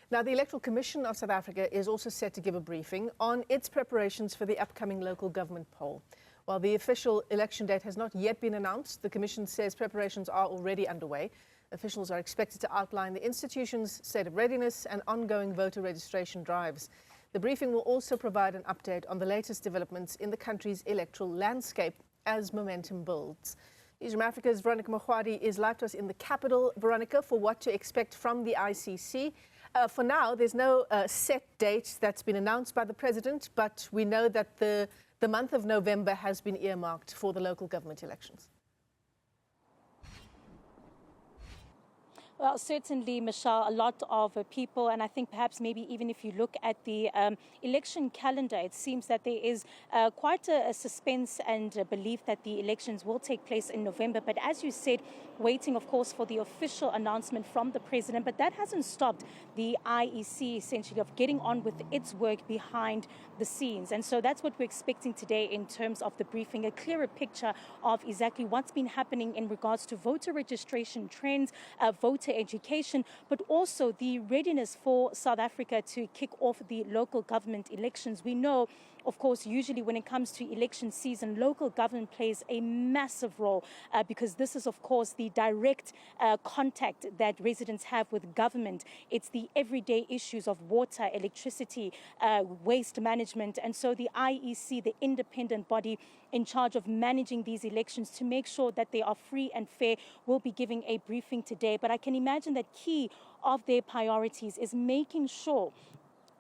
Now, the Electoral Commission of South Africa is also set to give a briefing on its preparations for the upcoming local government poll. While the official election date has not yet been announced, the Commission says preparations are already underway. Officials are expected to outline the institution's state of readiness and ongoing voter registration drives. The briefing will also provide an update on the latest developments in the country's electoral landscape as momentum builds. Newzroom Afrika's Veronica Makhoali is live to us in the capital. Veronica, for what to expect from the ICC. For now, there's no set date that's been announced by the president, but we know that the month of November has been earmarked for the local government elections. Well, certainly, Michelle, a lot of people, and I think perhaps maybe even if you look at the election calendar, it seems that there is quite a suspense and a belief that the elections will take place in November. But as you said, waiting, of course, for the official announcement from the president. But that hasn't stopped the IEC, essentially, of getting on with its work behind the scenes. And so that's what we're expecting today in terms of the briefing, a clearer picture of exactly what's been happening in regards to voter registration trends, voter education, but also the readiness for South Africa to kick off the local government elections. We know, of course, usually when it comes to election season, local government plays a massive role because this is, of course, the direct contact that residents have with government. It's the everyday issues of water, electricity, waste management. And so the IEC, the independent body in charge of managing these elections to make sure that they are free and fair, will be giving a briefing today. But I can imagine that key of their priorities is making sure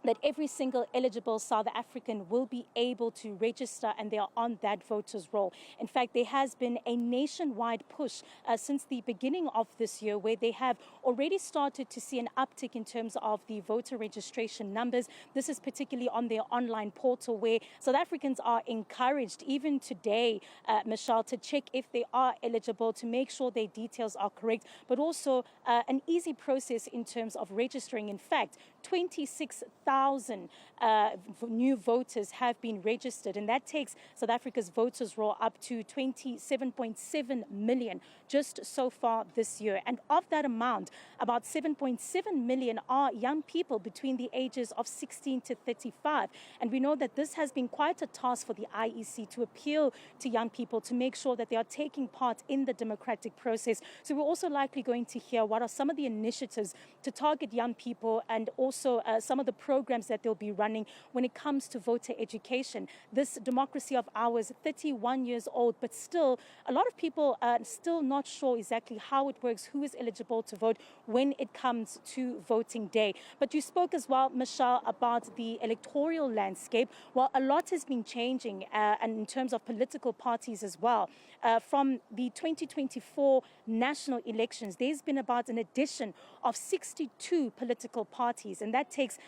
that every single eligible South African will be able to register and they are on that voters roll. In fact, there has been a nationwide push since the beginning of this year where they have already started to see an uptick in terms of the voter registration numbers. This is particularly on their online portal where South Africans are encouraged, even today, Michelle, to check if they are eligible, to make sure their details are correct, but also an easy process in terms of registering. In fact, 26,000 new voters have been registered, and that takes South Africa's voters roll up to 27.7 million just so far this year. And of that amount, about 7.7 million are young people between the ages of 16 to 35. And we know that this has been quite a task for the IEC to appeal to young people to make sure that they are taking part in the democratic process. So we're also likely going to hear what are some of the initiatives to target young people and also some of the programs that they'll be running when it comes to voter education. This democracy of ours, 31 years old, but still a lot of people are still not sure exactly how it works, who is eligible to vote when it comes to voting day. But you spoke as well, Michelle, about the electoral landscape. Well, a lot has been changing and in terms of political parties as well. From the 2024 national elections, there's been about an addition of 62 political parties, and that takes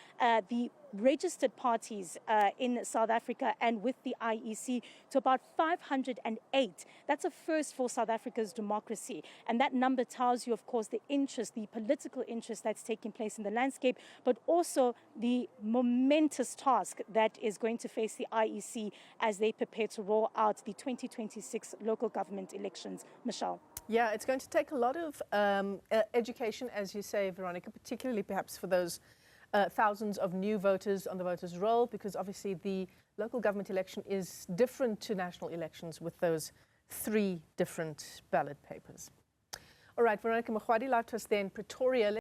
the registered parties in South Africa and with the IEC to about 508. That's a first for South Africa's democracy. And that number tells you, of course, the interest, the political interest that's taking place in the landscape, but also the momentous task that is going to face the IEC as they prepare to roll out the 2026 local government elections. Michelle. Yeah, it's going to take a lot of education, as you say, Veronica, particularly perhaps for those thousands of new voters on the voters' roll, because obviously the local government election is different to national elections with those 3 different ballot papers. All right, Veronica Makhoali, live to us there in Pretoria.